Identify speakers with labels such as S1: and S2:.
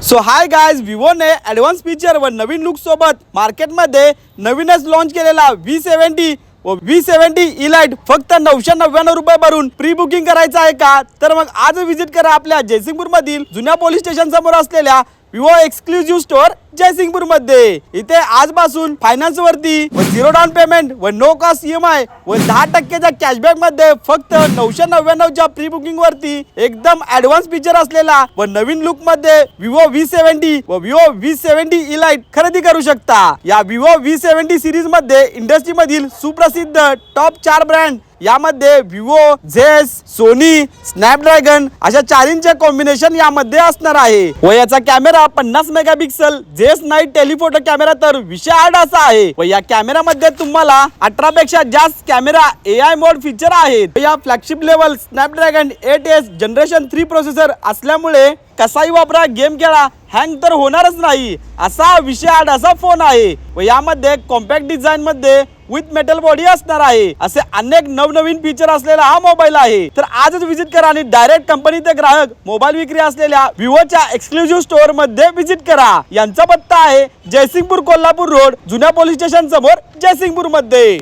S1: So hi guys, विवोने advance feature व नवीन लुक सोबत मार्केटमध्ये नवीनच लॉन्च केलेला V70 व V70 इलाइट फक्त 999 रुपये भरून प्री बुकिंग करायचं आहे का? तर मग आज विजिट करा आपल्या जयसिंगपूर मधील जुन्या पोलीस स्टेशन समोर असलेल्या विवो एक्सक्लुझिव्ह स्टोअर जयसिंगपूर मध्ये। इथे आजपासून फायनान्स वरती व 0 डाउन पेमेंट व नो कॉस्ट EMI व 10% कॅशबॅक मध्ये फक्त 999 च्या प्री बुकिंग वरती एकदम ॲडव्हान्स फीचर असलेला व नवीन लुक मध्ये विवो V70 व विवो V70 इलाइट खरेदी करू शकता। या विवो V70 सिरीज मध्ये इंडस्ट्री मधील सुप्रसिद्ध टॉप 4 ब्रँड यामध्ये विवो, झेस, सोनी, स्नॅपड्रॅगन अशा चारींचे कॉम्बिनेशन यामध्ये असणार आहे व याचा camera 50 megapixel Zeiss night telephoto camera तर विशाल असा आहे व या कॅमेरामध्ये तुम्हाला 18 पेक्षा जास्त कॅमेरा AI मोड फीचर आहेत। या flagship level Snapdragon 8S generation 3 processor असल्यामुळे कसाही वापरा, गेम खेळा, हँग तर होणारच नाही असा विशाल असा फोन आहे व यामध्ये कॉम्पॅक्ट डिझाइन मध्ये विथ मेटल बॉडी असणार आहे। असे अनेक नवनवीन फीचर असलेला हा मोबाईल आहे। तर आजच विजिट करा आणि डायरेक्ट कंपनी ते ग्राहक मोबाईल विक्री असलेल्या विवोच्या एक्सक्लुझिव्ह स्टोअर मध्ये विजिट करा। यांचा पत्ता आहे जयसिंगपूर कोल्हापूर रोड, जुन्या पोलीस स्टेशन समोर, जयसिंगपूर मध्ये।